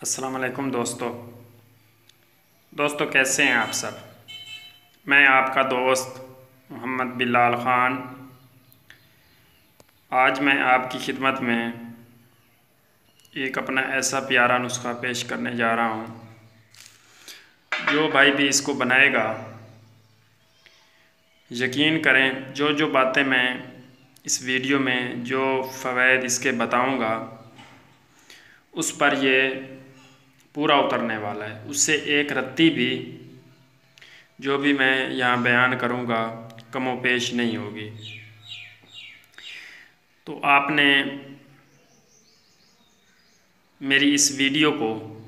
अस्सलाम वालेकुम दोस्तों कैसे हैं आप सब। मैं आपका दोस्त मोहम्मद बिलाल ख़ान आज मैं आपकी खिदमत में एक अपना ऐसा प्यारा नुस्खा पेश करने जा रहा हूं, जो भाई भी इसको बनाएगा यकीन करें जो जो बातें मैं इस वीडियो में जो फ़वाइद इसके बताऊंगा उस पर ये पूरा उतरने वाला है। उससे एक रत्ती भी जो भी मैं यहाँ बयान करूँगा कमोपेश नहीं होगी। तो आपने मेरी इस वीडियो को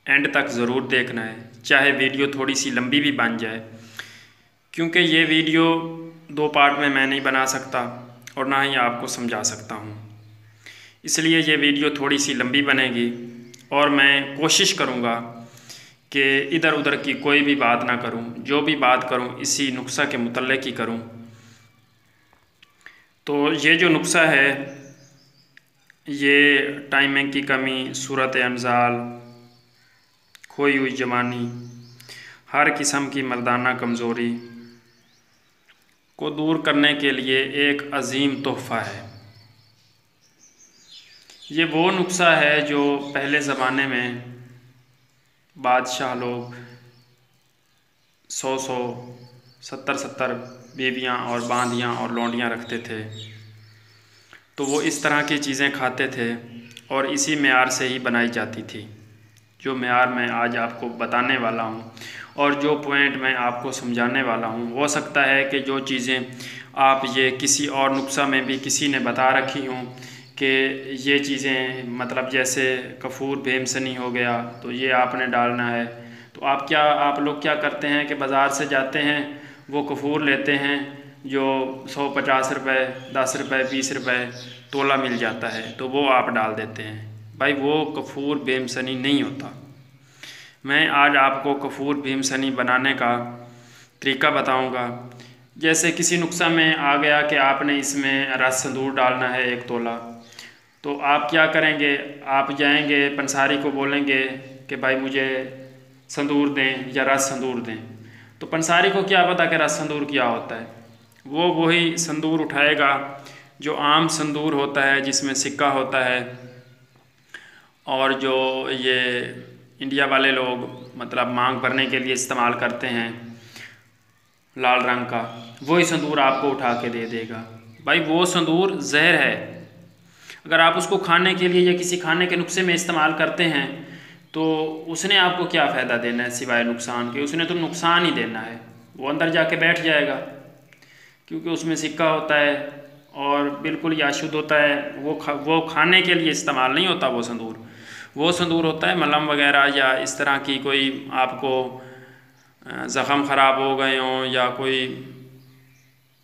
एंड तक ज़रूर देखना है, चाहे वीडियो थोड़ी सी लंबी भी बन जाए, क्योंकि ये वीडियो दो पार्ट में मैं नहीं बना सकता और ना ही आपको समझा सकता हूँ। इसलिए ये वीडियो थोड़ी सी लंबी बनेगी और मैं कोशिश करूँगा कि इधर उधर की कोई भी बात ना करूं, जो भी बात करूं इसी नुस्खा के मुतल्लिक़ ही करूं। तो ये जो नुस्खा है ये टाइमिंग की कमी, सूरत अंजाल, खोई हुई जवानी, हर किस्म की मर्दाना कमज़ोरी को दूर करने के लिए एक अजीम तोहफ़ा है। ये वो नुस्खा है जो पहले ज़माने में बादशाह लोग 100 70 बीवियाँ और बांदियाँ और लौंडियाँ रखते थे, तो वो इस तरह की चीज़ें खाते थे और इसी मेयार से ही बनाई जाती थी। जो मेयार मैं आज आपको बताने वाला हूँ और जो पॉइंट मैं आपको समझाने वाला हूँ, हो सकता है कि जो चीज़ें आप ये किसी और नुस्खा में भी किसी ने बता रखी हों कि ये चीज़ें मतलब जैसे कफूर भेमसनी हो गया तो ये आपने डालना है। तो आप लोग क्या करते हैं कि बाज़ार से जाते हैं, वो कफूर लेते हैं जो 150 रुपये, 10 रुपये, 20 रुपये तोला मिल जाता है, तो वो आप डाल देते हैं। भाई वो कफूर भेमसनी नहीं होता। मैं आज आपको कफूर भेमसनी बनाने का तरीका बताऊंगा। जैसे किसी नुस्खा में आ गया कि आपने इसमें रस संदूर डालना है 1 तोला, तो आप क्या करेंगे, आप जाएंगे पंसारी को बोलेंगे कि भाई मुझे संदूर दें या रस संदूर दें। तो पंसारी को क्या पता कि रस संदूर क्या होता है। वो वही संदूर उठाएगा जो आम संदूर होता है जिसमें सिक्का होता है, और जो ये इंडिया वाले लोग मतलब मांग भरने के लिए इस्तेमाल करते हैं लाल रंग का, वही संदूर आपको उठा के दे देगा। भाई वो संदूर जहर है। अगर आप उसको खाने के लिए या किसी खाने के नुस्खे में इस्तेमाल करते हैं तो उसने आपको क्या फ़ायदा देना है सिवाय नुकसान के। उसने तो नुकसान ही देना है। वो अंदर जाके बैठ जाएगा क्योंकि उसमें सिक्का होता है और बिल्कुल ही अशुद्ध होता है। वो खाने के लिए इस्तेमाल नहीं होता। वो संदूर होता है मलहम वगैरह या इस तरह की कोई आपको ज़ख़म ख़राब हो गए हों या कोई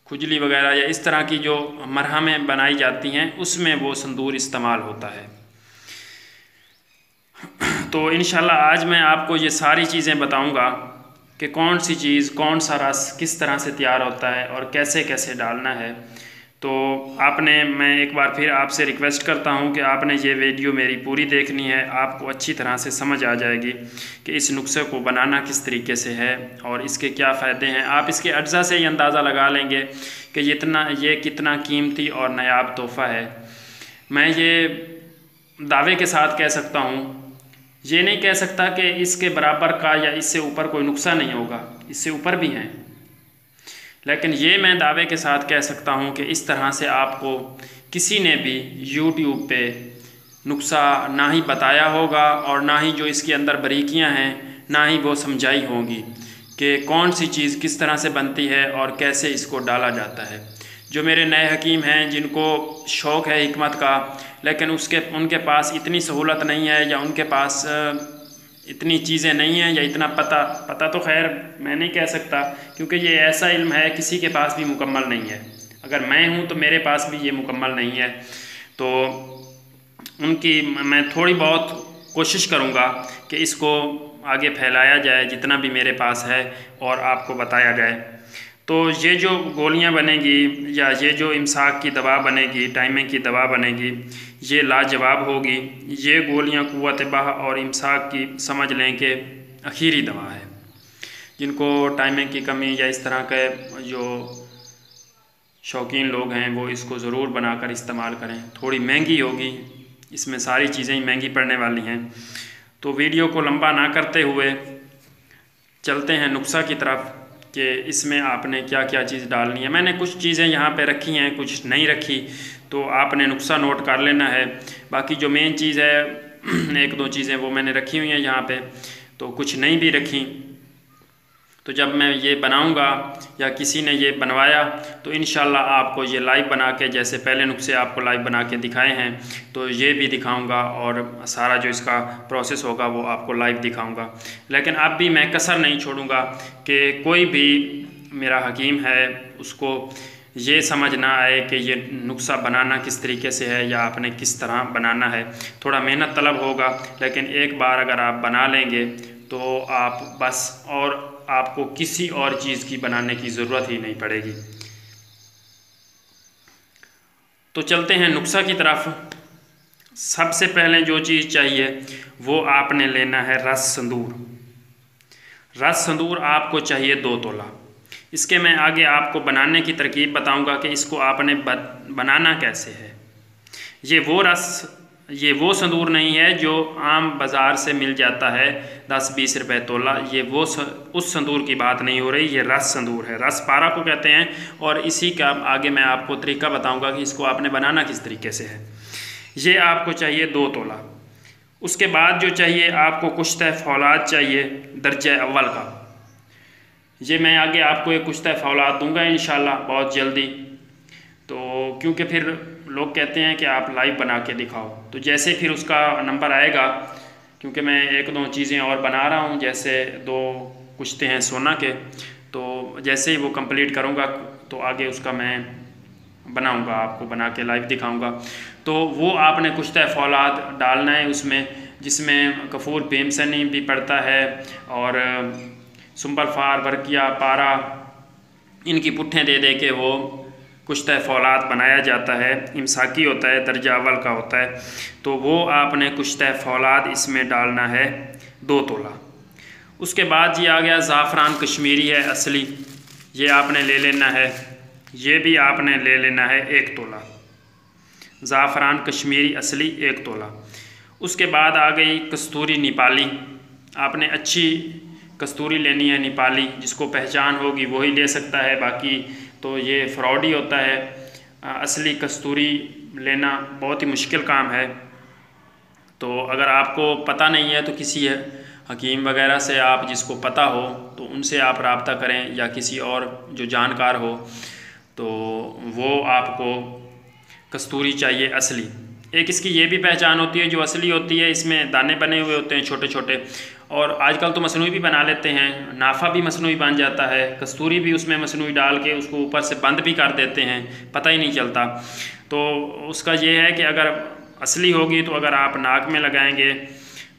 खुजली वगैरह या इस तरह की जो मरहमें बनाई जाती हैं उसमें वो संदूर इस्तेमाल होता है। तो इंशाल्लाह आज मैं आपको ये सारी चीज़ें बताऊंगा कि कौन सी चीज़, कौन सा रस किस तरह से तैयार होता है और कैसे कैसे डालना है। तो मैं एक बार फिर आपसे रिक्वेस्ट करता हूं कि आपने ये वीडियो मेरी पूरी देखनी है। आपको अच्छी तरह से समझ आ जाएगी कि इस नुस्खे को बनाना किस तरीके से है और इसके क्या फ़ायदे हैं। आप इसके अज्जा से ही अंदाज़ा लगा लेंगे कि ये कितना कीमती और नायाब तोहफ़ा है। मैं ये दावे के साथ कह सकता हूँ, ये नहीं कह सकता कि इसके बराबर का या इससे ऊपर कोई नुस्खा नहीं होगा, इससे ऊपर भी हैं, लेकिन ये मैं दावे के साथ कह सकता हूँ कि इस तरह से आपको किसी ने भी YouTube पे नुस्खा ना ही बताया होगा और ना ही जो इसके अंदर बारीकियाँ हैं ना ही वो समझाई होंगी कि कौन सी चीज़ किस तरह से बनती है और कैसे इसको डाला जाता है। जो मेरे नए हकीम हैं जिनको शौक़ है हिकमत का, लेकिन उनके पास इतनी सहूलत नहीं है या उनके पास इतनी चीज़ें नहीं हैं या इतना पता तो खैर मैं नहीं कह सकता, क्योंकि ये ऐसा इल्म है किसी के पास भी मुकम्मल नहीं है। अगर मैं हूँ तो मेरे पास भी ये मुकम्मल नहीं है। तो मैं थोड़ी बहुत कोशिश करूँगा कि इसको आगे फैलाया जाए जितना भी मेरे पास है और आपको बताया जाए। तो ये जो गोलियाँ बनेगी या ये जो इमसाक की दवा बनेगी, टाइमिंग की दवा बनेगी, ये लाजवाब होगी। ये गोलियां कुव्वत बाह और इमसाक की समझ लें कि आखिरी दवा है। जिनको टाइमिंग की कमी या इस तरह के जो शौकीन लोग हैं वो इसको ज़रूर बनाकर इस्तेमाल करें। थोड़ी महंगी होगी, इसमें सारी चीज़ें ही महंगी पड़ने वाली हैं। तो वीडियो को लंबा ना करते हुए चलते हैं नुस्खा की तरफ कि इसमें आपने क्या क्या चीज़ डालनी है। मैंने कुछ चीज़ें यहाँ पे रखी हैं, कुछ नहीं रखी, तो आपने नुस्खा नोट कर लेना है। बाकी जो मेन चीज़ है एक दो चीज़ें वो मैंने रखी हुई हैं यहाँ पे, तो कुछ नहीं भी रखी। तो जब मैं ये बनाऊंगा या किसी ने ये बनवाया तो इंशाल्लाह आपको ये लाइव बना के, जैसे पहले नुस्खे आपको लाइव बना के दिखाए हैं, तो ये भी दिखाऊंगा और सारा जो इसका प्रोसेस होगा वो आपको लाइव दिखाऊंगा। लेकिन अब भी मैं कसर नहीं छोड़ूंगा कि कोई भी मेरा हकीम है उसको ये समझ ना आए कि ये नुस्खा बनाना किस तरीके से है या आपने किस तरह बनाना है। थोड़ा मेहनत तलब होगा, लेकिन एक बार अगर आप बना लेंगे तो आप बस और आपको किसी और चीज़ की बनाने की ज़रूरत ही नहीं पड़ेगी। तो चलते हैं नुस्खा की तरफ। सबसे पहले जो चीज़ चाहिए वो आपने लेना है रस संदूर। रस संदूर आपको चाहिए 2 तोला। इसके मैं आगे आपको बनाने की तरकीब बताऊंगा कि इसको आपने बनाना कैसे है। ये वो संदूर नहीं है जो आम बाज़ार से मिल जाता है 10-20 रुपए तोला। ये वो उस संदूर की बात नहीं हो रही, ये रस संदूर है। रस पारा को कहते हैं। और इसी का आगे मैं आपको तरीका बताऊंगा कि इसको आपने बनाना किस तरीके से है। ये आपको चाहिए 2 तोला। उसके बाद जो चाहिए आपको कुश्ता फौलाद चाहिए दर्जा अव्वल का। ये मैं आगे आपको एक कुश्ता फौलाद दूंगा इंशाल्लाह बहुत जल्दी। तो क्योंकि फिर लोग कहते हैं कि आप लाइव बना के दिखाओ, तो जैसे फिर उसका नंबर आएगा, क्योंकि मैं 1-2 चीज़ें और बना रहा हूँ, जैसे 2 कुश्ते हैं सोना के, तो जैसे ही वो कंप्लीट करूँगा तो आगे उसका मैं बनाऊँगा, आपको बना के लाइव दिखाऊँगा। तो वो आपने कुश्ता फौलाद डालना है उसमें, जिसमें कफूर भीमसनी भी पड़ता है और सुंबल फार बरकिया पारा, इनकी पुट्ठें दे दे के वो कुश्ता फौलाद बनाया जाता है। इमसाकी होता है, दर्जा अव्वल का होता है। तो वो आपने कुश्ता फौलाद इसमें डालना है 2 तोला। उसके बाद ये आ गया ज़ाफ़रान कश्मीरी है असली, ये आपने ले लेना है। ये भी आपने ले लेना है 1 तोला। ज़ाफ़रान कश्मीरी असली 1 तोला। उसके बाद आ गई कस्तूरी नेपाली। आपने अच्छी कस्तूरी लेनी है नेपाली, जिसको पहचान होगी वही ले सकता है, बाकी तो ये फ्रॉड ही होता है। असली कस्तूरी लेना बहुत ही मुश्किल काम है। तो अगर आपको पता नहीं है तो किसी हकीम वगैरह से आप जिसको पता हो तो उनसे आप रब्ता करें, या किसी और जो जानकार हो तो वो आपको कस्तूरी चाहिए असली। एक इसकी ये भी पहचान होती है जो असली होती है, इसमें दाने बने हुए होते हैं छोटे छोटे, और आजकल तो मसनूई भी बना लेते हैं, नाफा भी मसनूई बन जाता है, कस्तूरी भी उसमें मसनूई डाल के उसको ऊपर से बंद भी कर देते हैं, पता ही नहीं चलता। तो उसका ये है कि अगर असली होगी तो अगर आप नाक में लगाएंगे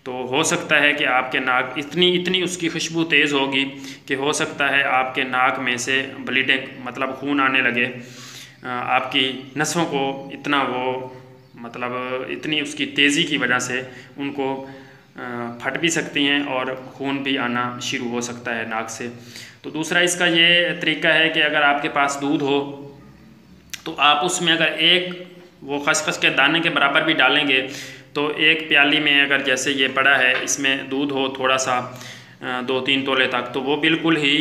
तो हो सकता है कि आपके नाक इतनी उसकी खुशबू तेज़ होगी कि हो सकता है आपके नाक में से ब्लीडिंग मतलब खून आने लगे, आपकी नसों को इतना वो मतलब इतनी उसकी तेज़ी की वजह से उनको फट भी सकती हैं और खून भी आना शुरू हो सकता है नाक से। तो दूसरा इसका ये तरीका है कि अगर आपके पास दूध हो तो आप उसमें अगर एक वो खसखस के दाने के बराबर भी डालेंगे तो 1 प्याली में अगर जैसे ये पड़ा है इसमें दूध हो थोड़ा सा 2-3 तोले तक, तो वो बिल्कुल ही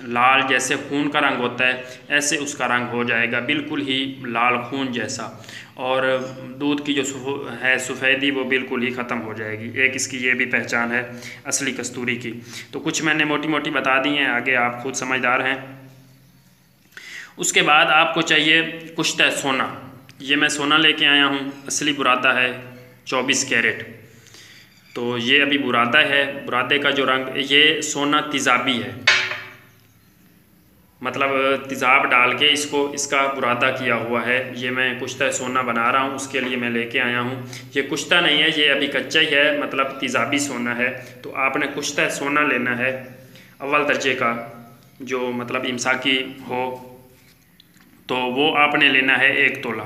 लाल जैसे खून का रंग होता है ऐसे उसका रंग हो जाएगा, बिल्कुल ही लाल खून जैसा, और दूध की जो है सफ़ेदी वो बिल्कुल ही ख़त्म हो जाएगी। एक इसकी ये भी पहचान है असली कस्तूरी की। तो कुछ मैंने मोटी मोटी बता दी हैं, आगे आप खुद समझदार हैं। उसके बाद आपको चाहिए कुश्ता सोना। ये मैं सोना लेके आया हूँ, असली बुरादा है 24 कैरेट। तो ये अभी बुरादा है, बुरादे का जो रंग ये सोना तेज़ाबी है, मतलब तेज़ाब डाल के इसका बुरादा किया हुआ है। ये मैं कुश्ता सोना बना रहा हूँ उसके लिए मैं लेके आया हूँ। ये कुश्ता नहीं है, ये अभी कच्चा ही है, मतलब तेज़ाबी सोना है। तो आपने कुश्ता सोना लेना है अव्वल दर्जे का, जो मतलब इमसाकी हो, तो वो आपने लेना है 1 तोला।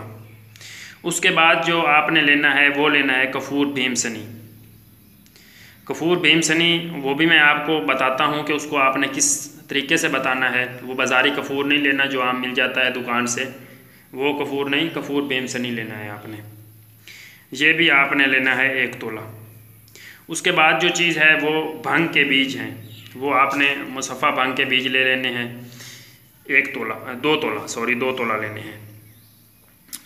उसके बाद जो आपने लेना है वो लेना है कपूर भीमसनी। कपूर भीमसनी वो भी मैं आपको बताता हूँ कि उसको आपने किस तरीके से बताना है। वो बाज़ारी कपूर नहीं लेना जो आम मिल जाता है दुकान से, वो कपूर नहीं, कपूर भीमसनी लेना है आपने। ये भी आपने लेना है 1 तोला। उसके बाद जो चीज़ है वो भंग के बीज हैं, वो आपने मुसफ़ा भंग के बीज ले लेने हैं 1 तोला, 2 तोला, सॉरी 2 तोला लेने हैं।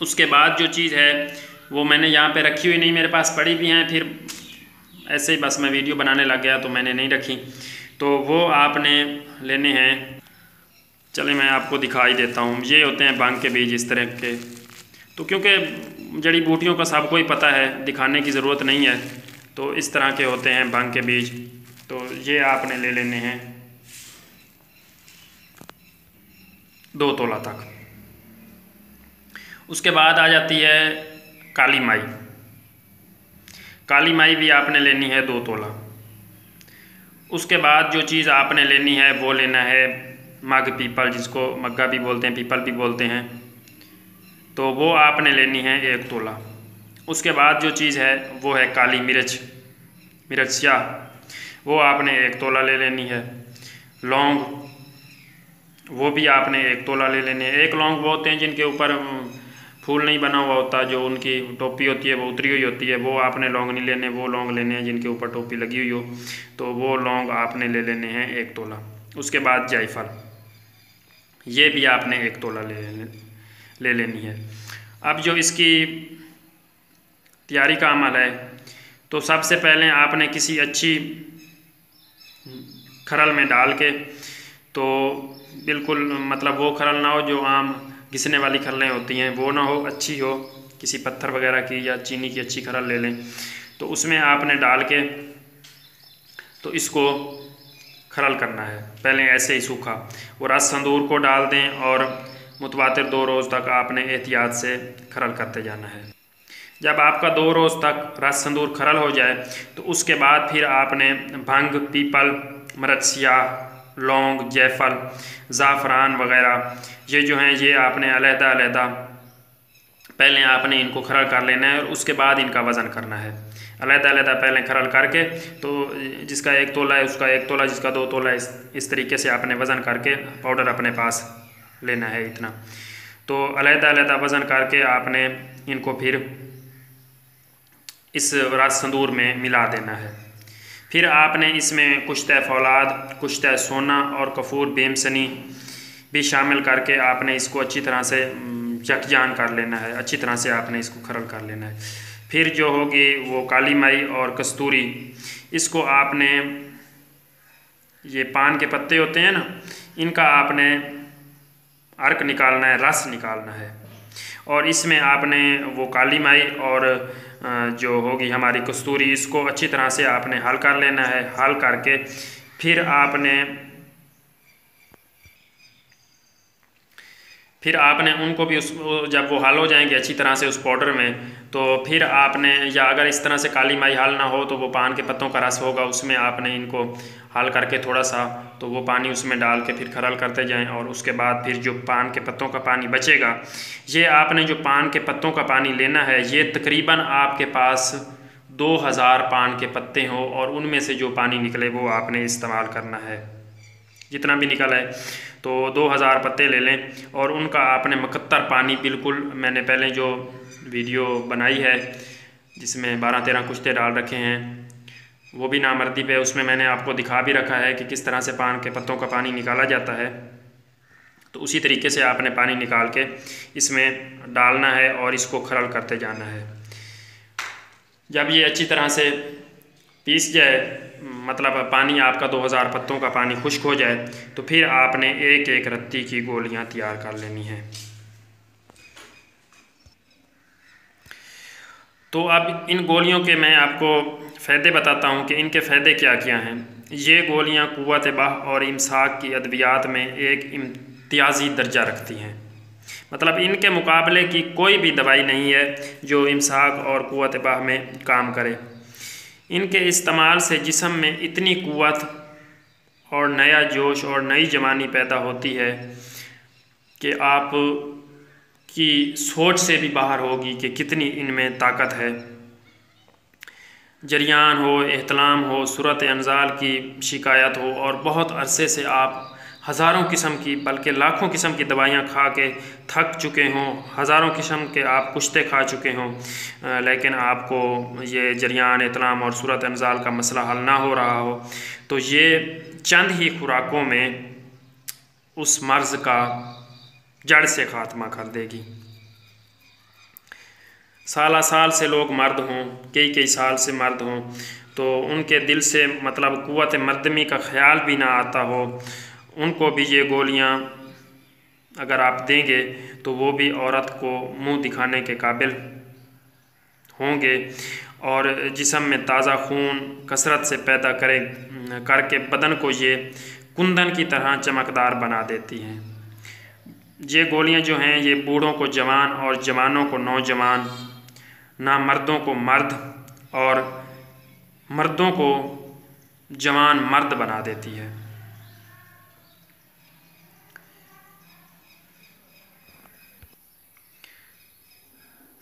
उसके बाद जो चीज़ है वो मैंने यहाँ पे रखी हुई नहीं, मेरे पास पड़ी भी हैं, फिर ऐसे ही बस मैं वीडियो बनाने लग गया तो मैंने नहीं रखी। तो वो आपने लेने हैं, चले मैं आपको दिखाई देता हूँ। ये होते हैं भांग के बीज इस तरह के। तो क्योंकि जड़ी बूटियों का सबको ही पता है, दिखाने की ज़रूरत नहीं है, तो इस तरह के होते हैं भांग के बीज। तो ये आपने ले लेने हैं 2 तोला तक। उसके बाद आ जाती है काली माई। काली माई भी आपने लेनी है 2 तोला। उसके बाद जो चीज़ आपने लेनी है वो लेना है मग पीपल, जिसको मग्गा भी बोलते हैं, पीपल भी बोलते हैं, तो वो आपने लेनी है 1 तोला। उसके बाद जो चीज़ है वो है काली मिर्च, मिर्चिया, वो आपने 1 तोला ले लेनी है। लौंग, वो भी आपने 1 तोला ले लेने हैं। एक लौंग वो होते हैं जिनके ऊपर फूल नहीं बना हुआ होता, जो उनकी टोपी होती है वो उतरी हुई होती है, वो आपने लौंग नहीं लेने, वो लौंग लेने हैं जिनके ऊपर टोपी लगी हुई हो, तो वो लौंग आपने ले लेने हैं 1 तोला। उसके बाद जायफल, ये भी आपने 1 तोला ले लेनी है। अब जो इसकी तैयारी का अमल है, तो सबसे पहले आपने किसी अच्छी खरल में डाल के, तो बिल्कुल मतलब वो खरल ना हो जो आम घिसने वाली खरलें होती हैं, वो ना हो, अच्छी हो, किसी पत्थर वगैरह की या चीनी की अच्छी खरल ले लें। तो उसमें आपने डाल के तो इसको खरल करना है, पहले ऐसे ही सूखा। वो रस संदूर को डाल दें और मुतवातिर 2 रोज़ तक आपने एहतियात से खरल करते जाना है। जब आपका 2 रोज़ तक रस संदूर खरल हो जाए तो उसके बाद फिर आपने भंग, पीपल, मरचिया, लौंग, जायफल, ज़ाफ़रान वग़ैरह ये जो हैं ये आपने अलहदा पहले आपने इनको खरल कर लेना है और उसके बाद इनका वज़न करना है। अलहदा पहले खरल करके, तो जिसका 1 तोला है उसका 1 तोला, जिसका 2 तोला है, इस तरीके से आपने वज़न करके पाउडर अपने पास लेना है इतना। तो अलहदा वज़न करके आपने इनको फिर इस रस संदूर में मिला देना है। फिर आपने इसमें कुश्ते फौलाद, कुश्ते सोना और कपूर भीमसनी भी शामिल करके आपने इसको अच्छी तरह से यकजान कर लेना है, अच्छी तरह से आपने इसको खरल कर लेना है। फिर जो होगी वो काली माई और कस्तूरी, इसको आपने, ये पान के पत्ते होते हैं ना, इनका आपने अर्क निकालना है, रस निकालना है, और इसमें आपने वो काली माई और जो होगी हमारी कस्तूरी, इसको अच्छी तरह से आपने हल कर लेना है। हल करके फिर आपने उनको भी जब वो हल हो जाएंगे अच्छी तरह से उस पाउडर में, तो फिर आपने, या अगर इस तरह से काली माई हल ना हो तो वो पान के पत्तों का रस होगा, उसमें आपने इनको हल करके थोड़ा सा, तो वो पानी उसमें डाल के फिर खरल करते जाएं। और उसके बाद फिर जो पान के पत्तों का पानी बचेगा, ये आपने जो पान के पत्तों का पानी लेना है, ये तकरीबन आपके पास 2000 पान के पत्ते हों और उनमें से जो पानी निकले वो आपने इस्तेमाल करना है। जितना भी निकल है तो 2000 पत्ते ले लें और उनका आपने मुकत्तर पानी, बिल्कुल मैंने पहले जो वीडियो बनाई है जिसमें 12-13 कुश्ते डाल रखे हैं, वो भी नामर्दी पे, उसमें मैंने आपको दिखा भी रखा है कि किस तरह से पान के पत्तों का पानी निकाला जाता है। तो उसी तरीके से आपने पानी निकाल के इसमें डालना है और इसको खरल करते जाना है। जब ये अच्छी तरह से पीस जाए, मतलब पानी आपका 2000 पत्तों का पानी खुश्क हो जाए, तो फिर आपने एक एक रत्ती की गोलियां तैयार कर लेनी हैं। तो अब इन गोलियों के मैं आपको फ़ायदे बताता हूं कि इनके फ़ायदे क्या क्या हैं। ये गोलियां क़ुव्वत बाह और इमसाक की अद्वियात में एक इम्तियाज़ी दर्जा रखती हैं, मतलब इनके मुकाबले की कोई भी दवाई नहीं है जो इमसाक और क़ुव्वत बाह में काम करे। इनके इस्तेमाल से जिस्म में इतनी क़ुव्वत और नया जोश और नई जवानी पैदा होती है कि आप की सोच से भी बाहर होगी कि कितनी इनमें ताकत है। जरियान हो, एहतलाम हो, सूरत अंजाल की शिकायत हो और बहुत अरसे से आप हज़ारों किस्म की बल्कि लाखों किस्म की दवाइयाँ खा के थक चुके हों, हज़ारों किस्म के आप कुश्ते खा चुके हों, लेकिन आपको ये जरियान, एहतलाम और सूरत अंजाल का मसला हल ना हो रहा हो, तो ये चंद ही खुराकों में उस मर्ज़ का जड़ से ख़ात्मा कर देगी। साल साल से लोग मर्द हों, कई कई साल से मर्द हों, तो उनके दिल से मतलब क़ुव्वत मर्दमी का ख़्याल भी ना आता हो, उनको भी ये गोलियां अगर आप देंगे तो वो भी औरत को मुंह दिखाने के काबिल होंगे और जिस्म में ताज़ा खून कसरत से पैदा करके बदन को ये कुंदन की तरह चमकदार बना देती हैं। ये गोलियां जो हैं ये बूढ़ों को जवान और जवानों को नौजवान, ना मर्दों को मर्द और मर्दों को जवान मर्द बना देती है।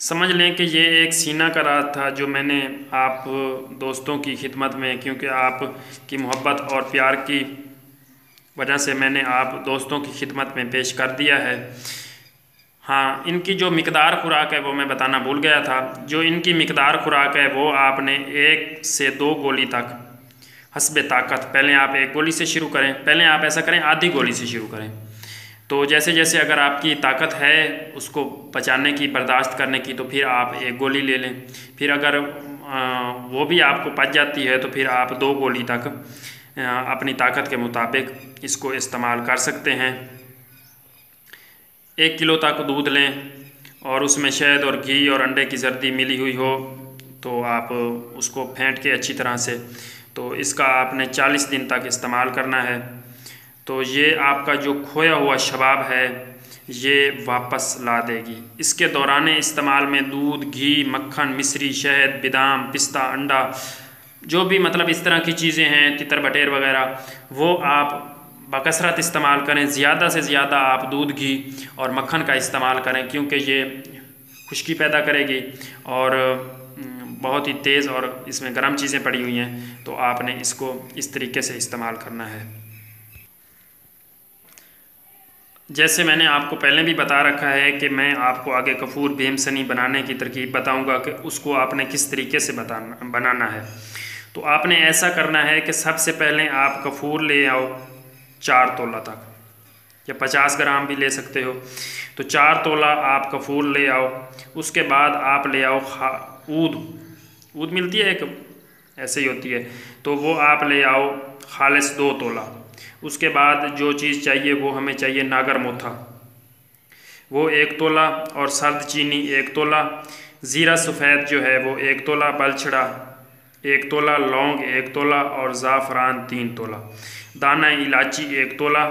समझ लें कि ये एक सीना का राज था जो मैंने आप दोस्तों की खिदमत में, क्योंकि आप की मोहब्बत और प्यार की वजह से मैंने आप दोस्तों की खिदमत में पेश कर दिया है। हाँ, इनकी जो मिकदार खुराक है वो मैं बताना भूल गया था। जो इनकी मिकदार खुराक है वो आपने 1 से 2 गोली तक हस्बे ताकत, पहले आप 1 गोली से शुरू करें, पहले आप ऐसा करें आधी गोली से शुरू करें। तो जैसे जैसे अगर आपकी ताकत है उसको पचाने की, बर्दाश्त करने की, तो फिर आप 1 गोली ले लें। फिर अगर वो भी आपको पच जाती है तो फिर आप 2 गोली तक अपनी ताकत के मुताबिक इसको इस्तेमाल कर सकते हैं। 1 किलो तक दूध लें और उसमें शहद और घी और अंडे की जर्दी मिली हुई हो तो आप उसको फेंट के अच्छी तरह से, तो इसका आपने 40 दिन तक इस्तेमाल करना है। तो ये आपका जो खोया हुआ शबाब है ये वापस ला देगी। इसके दौरान इस्तेमाल में दूध, घी, मक्खन, मिश्री, शहद, बादाम, पिस्ता, अंडा, जो भी मतलब इस तरह की चीज़ें हैं, तितर बटेर वगैरह, वो आप बकसरत इस्तेमाल करें। ज़्यादा से ज़्यादा आप दूध, घी और मक्खन का इस्तेमाल करें क्योंकि ये खुश्की पैदा करेगी और बहुत ही तेज़ और इसमें गर्म चीज़ें पड़ी हुई हैं, तो आपने इसको इस तरीके से इस्तेमाल करना है। जैसे मैंने आपको पहले भी बता रखा है कि मैं आपको आगे कफूर बेमसनी बनाने की तरकीब बताऊंगा कि उसको आपने किस तरीके से बनाना है। तो आपने ऐसा करना है कि सबसे पहले आप कफूर ले आओ 4 तोला तक, या 50 ग्राम भी ले सकते हो। तो 4 तोला आप कफूर ले आओ। उसके बाद आप ले आओ ऊद मिलती है एक, ऐसे ही होती है, तो वो आप ले आओ खालिस 2 तोला। उसके बाद जो चीज़ चाहिए वो हमें चाहिए नागर मोथा, वो 1 तोला, और सर्द चीनी 1 तोला, ज़ीरा सफ़ेद जो है वो 1 तोला, बलछड़ा 1 तोला, लौंग 1 तोला और ज़ाफ़रान 3 तोला, दाना इलायची 1 तोला।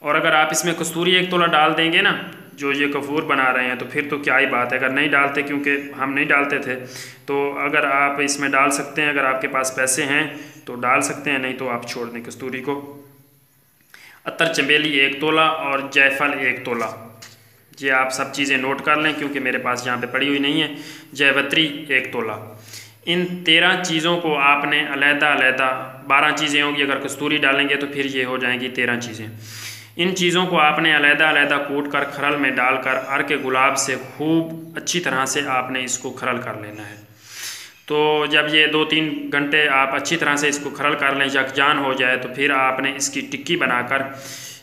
और अगर आप इसमें कस्तूरी 1 तोला डाल देंगे ना, जो ये कफूर बना रहे हैं, तो फिर तो क्या ही बात है। अगर नहीं डालते, क्योंकि हम नहीं डालते थे, तो अगर आप इसमें डाल सकते हैं, अगर आपके पास पैसे हैं तो डाल सकते हैं, नहीं तो आप छोड़ दें कस्तूरी को। अतर चमेली 1 तोला और जायफल 1 तोला, ये आप सब चीज़ें नोट कर लें क्योंकि मेरे पास यहाँ पे पड़ी हुई नहीं है। जयवत्री 1 तोला। इन 13 चीज़ों को आपने अलहदा 12 चीज़ें होंगी, अगर कस्तूरी डालेंगे तो फिर ये हो जाएंगी 13 चीज़ें। इन चीज़ों को आपने अलहदा कूट कर खरल में डालकर अर्क गुलाब से खूब अच्छी तरह से आपने इसको खरल कर लेना है। तो जब ये 2-3 घंटे आप अच्छी तरह से इसको खरल कर लें, यकजान हो जाए, तो फिर आपने इसकी टिक्की बनाकर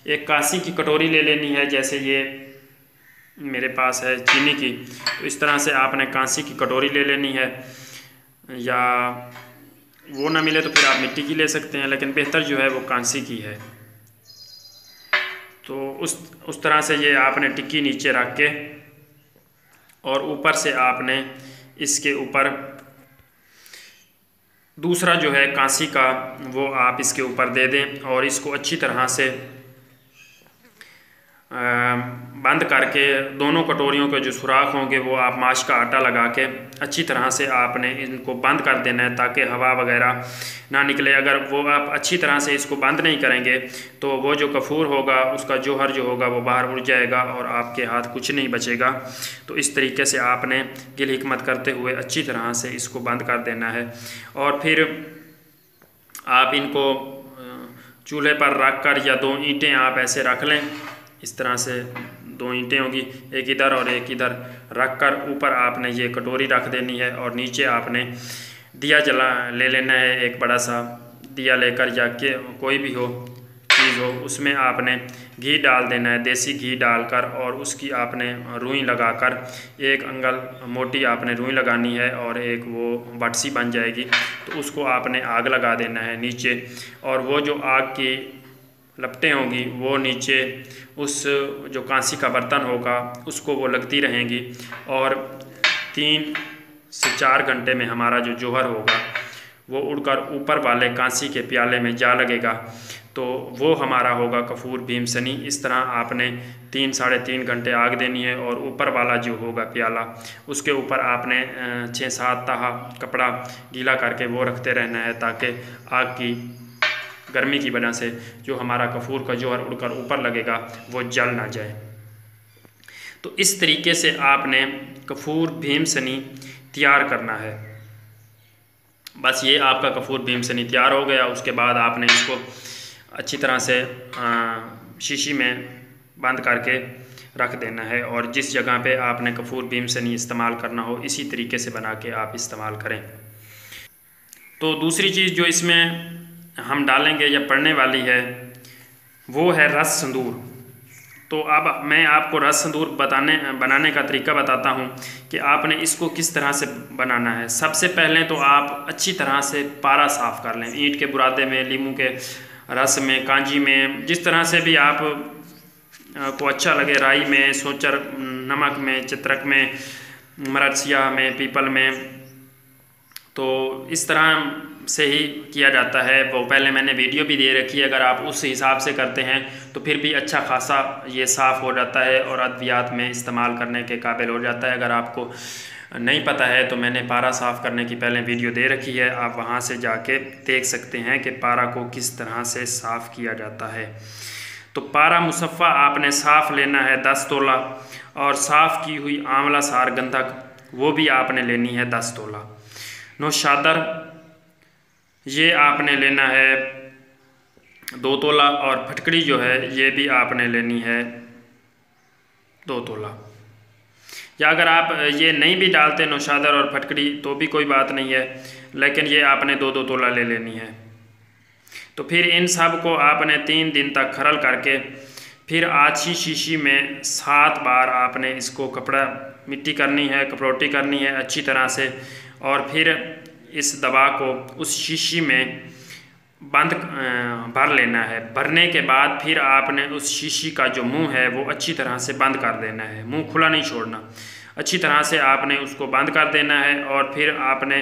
एक कांसी की कटोरी ले लेनी है, जैसे ये मेरे पास है चीनी की, तो इस तरह से आपने कांसी की कटोरी ले लेनी है, या वो ना मिले तो फिर आप मिट्टी की ले सकते हैं, लेकिन बेहतर जो है वो कांसी की है। तो उस तरह से ये आपने टिक्की नीचे रख के और ऊपर से आपने इसके ऊपर दूसरा जो है कांसी का वो आप इसके ऊपर दे दें और इसको अच्छी तरह से बंद करके दोनों कटोरियों के जो सुराख होंगे वो आप माश का आटा लगा के अच्छी तरह से आपने इनको बंद कर देना है ताकि हवा वगैरह ना निकले। अगर वो आप अच्छी तरह से इसको बंद नहीं करेंगे तो वो जो कफूर होगा उसका जौहर जो होगा वो बाहर उड़ जाएगा और आपके हाथ कुछ नहीं बचेगा। तो इस तरीके से आपने गिल हिकमत करते हुए अच्छी तरह से इसको बंद कर देना है। और फिर आप इनको चूल्हे पर रख कर या 2 ईंटें आप ऐसे रख लें, इस तरह से 2 ईंटें होगी, एक इधर और एक इधर रख कर ऊपर आपने ये कटोरी रख देनी है और नीचे आपने दिया जला ले लेना है। एक बड़ा सा दिया लेकर या के कोई भी हो चीज़ हो उसमें आपने घी डाल देना है, देसी घी डालकर, और उसकी आपने रुई लगाकर 1 अंगल मोटी आपने रुई लगानी है और एक वो बटसी बन जाएगी। तो उसको आपने आग लगा देना है नीचे, और वो जो आग की लपटें होंगी वो नीचे उस जो कांसी का बर्तन होगा उसको वो लगती रहेंगी, और 3 से 4 घंटे में हमारा जो जौहर होगा वो उड़कर ऊपर वाले कांसी के प्याले में जा लगेगा। तो वो हमारा होगा कफूर भीमसनी। इस तरह आपने 3 साढ़े 3 घंटे आग देनी है, और ऊपर वाला जो होगा प्याला उसके ऊपर आपने 6-7 ताहा कपड़ा गीला करके वो रखते रहना है ताकि आग की गर्मी की वजह से जो हमारा कफूर का जौहर उड़कर ऊपर लगेगा वो जल ना जाए। तो इस तरीके से आपने कफूर भीमसनी तैयार करना है। बस ये आपका कफूर भीमसनी तैयार हो गया। उसके बाद आपने इसको अच्छी तरह से शीशी में बंद करके रख देना है, और जिस जगह पे आपने कफूर भीमसनी इस्तेमाल करना हो इसी तरीके से बना के आप इस्तेमाल करें। तो दूसरी चीज़ जो इसमें हम डालेंगे या पड़ने वाली है वो है रस संदूर। तो अब मैं आपको रस संदूर बनाने का तरीका बताता हूँ कि आपने इसको किस तरह से बनाना है। सबसे पहले तो आप अच्छी तरह से पारा साफ़ कर लें, ईंट के बुरादे में, लीमू के रस में, कांजी में, जिस तरह से भी आप को अच्छा लगे, राई में, सोचर नमक में, चित्रक में, मरसिया में, पीपल में। तो इस तरह से ही किया जाता है। वो पहले मैंने वीडियो भी दे रखी है, अगर आप उस हिसाब से करते हैं तो फिर भी अच्छा खासा ये साफ़ हो जाता है और अद्वियात में इस्तेमाल करने के काबिल हो जाता है। अगर आपको नहीं पता है तो मैंने पारा साफ़ करने की पहले वीडियो दे रखी है, आप वहाँ से जाके देख सकते हैं कि पारा को किस तरह से साफ़ किया जाता है। तो पारा मुसफ़ा आपने साफ़ लेना है 10 तोला, और साफ़ की हुई आंवला सार गंधक वो भी आपने लेनी है 10 तोला। नौशादर ये आपने लेना है 2 तोला, और फटकड़ी जो है ये भी आपने लेनी है 2 तोला। या अगर आप ये नहीं भी डालते नौशादर और फटकड़ी तो भी कोई बात नहीं है, लेकिन ये आपने 2-2 तोला ले लेनी है। तो फिर इन सब को आपने 3 दिन तक खरल करके फिर आछी शीशी में 7 बार आपने इसको कपड़ा मिट्टी करनी है, कपड़ोटी करनी है अच्छी तरह से, और फिर इस दवा को उस शीशी में बंद भर लेना है। भरने के बाद फिर आपने उस शीशी का जो मुंह है वो अच्छी तरह से बंद कर देना है, मुंह खुला नहीं छोड़ना, अच्छी तरह से आपने उसको बंद कर देना है। और फिर आपने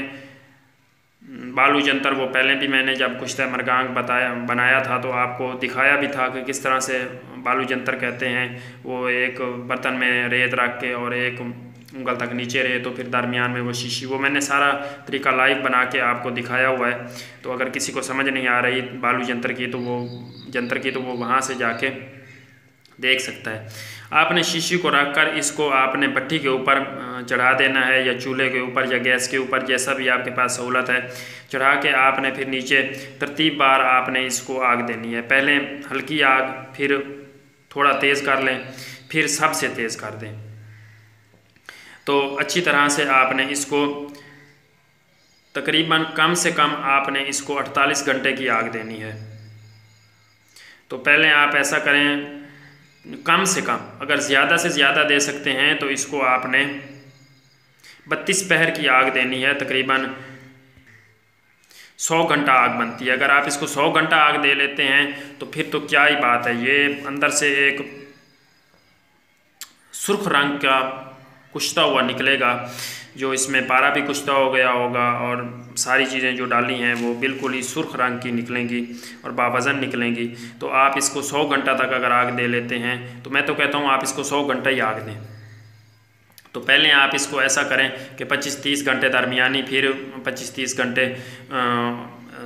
बालू जंतर, वो पहले भी मैंने जब कुश्ता मरगांग बनाया था तो आपको दिखाया भी था कि किस तरह से बालू जंतर कहते हैं। वो एक बर्तन में रेत रख के और एक उंगल तक नीचे रहे तो फिर दरमियान में वो शीशी, वो मैंने सारा तरीका लाइव बना के आपको दिखाया हुआ है। तो अगर किसी को समझ नहीं आ रही बालू जंतर की तो वो वहाँ से जाके देख सकता है। आपने शीशी को रखकर इसको आपने भट्टी के ऊपर चढ़ा देना है, या चूल्हे के ऊपर या गैस के ऊपर, जैसा भी आपके पास सहूलत है, चढ़ा के आपने फिर नीचे तरतीब बार आपने इसको आग देनी है। पहले हल्की आग, फिर थोड़ा तेज़ कर लें, फिर सबसे तेज़ कर दें। तो अच्छी तरह से आपने इसको तकरीबन कम से कम आपने इसको 48 घंटे की आग देनी है। तो पहले आप ऐसा करें, कम से कम, अगर ज़्यादा से ज़्यादा दे सकते हैं तो इसको आपने 32 पहर की आग देनी है। तकरीबन 100 घंटा आग बनती है। अगर आप इसको 100 घंटा आग दे लेते हैं तो फिर तो क्या ही बात है, ये अंदर से एक सुर्ख रंग का कुश्ता हुआ निकलेगा। जो इसमें पारा भी कुश्ता हो गया होगा और सारी चीज़ें जो डाली हैं वो बिल्कुल ही सुर्ख रंग की निकलेंगी और बावज़न निकलेंगी। तो आप इसको 100 घंटा तक अगर आग दे लेते हैं तो मैं तो कहता हूँ आप इसको 100 घंटा ही आग दें। तो पहले आप इसको ऐसा करें कि 25-30 घंटे दरमियानी, फिर 25-30 घंटे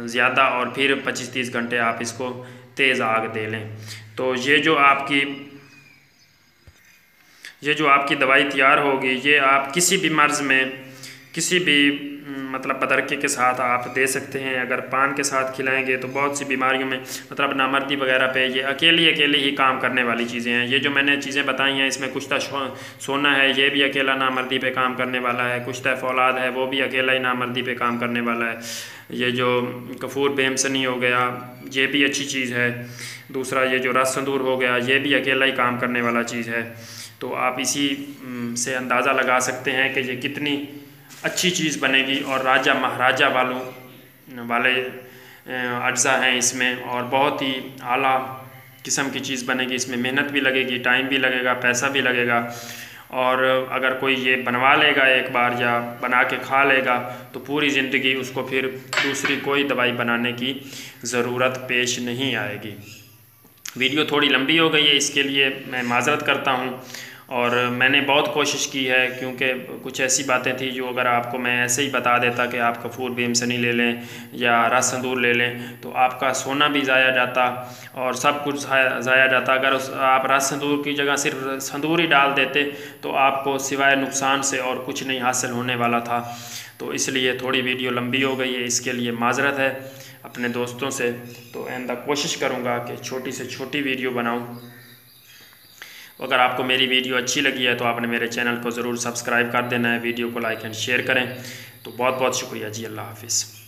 ज़्यादा और फिर 25-30 घंटे आप इसको तेज़ आग दे लें। तो ये जो आपकी दवाई तैयार होगी, ये आप किसी भी मर्ज़ में किसी भी मतलब बदरके के साथ आप दे सकते हैं। अगर पान के साथ खिलाएंगे तो बहुत सी बीमारियों में मतलब नामर्दी वगैरह पे ये अकेली ही काम करने वाली चीज़ें हैं। ये जो मैंने चीज़ें बताई हैं इसमें कुश्ता सोना है, ये भी अकेला नामर्दी पे काम करने वाला है। कुश्ता फौलाद है, वो भी अकेला ही नामर्दी पे काम करने वाला है। ये जो कफूर बेमसनी हो गया, ये भी अच्छी चीज़ है। दूसरा ये जो रस संदूर हो गया, ये भी अकेला ही काम करने वाला चीज़ है। तो आप इसी से अंदाज़ा लगा सकते हैं कि ये कितनी अच्छी चीज़ बनेगी और राजा महाराजा वाले अज्जा हैं इसमें, और बहुत ही आला किस्म की चीज़ बनेगी। इसमें मेहनत भी लगेगी, टाइम भी लगेगा, पैसा भी लगेगा। और अगर कोई ये बनवा लेगा एक बार या बना के खा लेगा तो पूरी ज़िंदगी उसको फिर दूसरी कोई दवाई बनाने की ज़रूरत पेश नहीं आएगी। वीडियो थोड़ी लंबी हो गई है, इसके लिए मैं माज़रत करता हूँ। और मैंने बहुत कोशिश की है क्योंकि कुछ ऐसी बातें थी जो अगर आपको मैं ऐसे ही बता देता कि आप कफूर बेमसनी ले लें या रस संदूर ले लें तो आपका सोना भी ज़ाया जाता और सब कुछ ज़ाया जाता। अगर आप रस संदूर की जगह सिर्फ संदूर ही डाल देते तो आपको सिवाय नुकसान से और कुछ नहीं हासिल होने वाला था। तो इसलिए थोड़ी वीडियो लंबी हो गई है, इसके लिए माज़रत है अपने दोस्तों से। तो आइंदा कोशिश करूँगा कि छोटी से छोटी वीडियो बनाऊँ। अगर आपको मेरी वीडियो अच्छी लगी है तो आपने मेरे चैनल को ज़रूर सब्सक्राइब कर देना है, वीडियो को लाइक एंड शेयर करें। तो बहुत बहुत शुक्रिया जी, अल्लाह हाफिज़।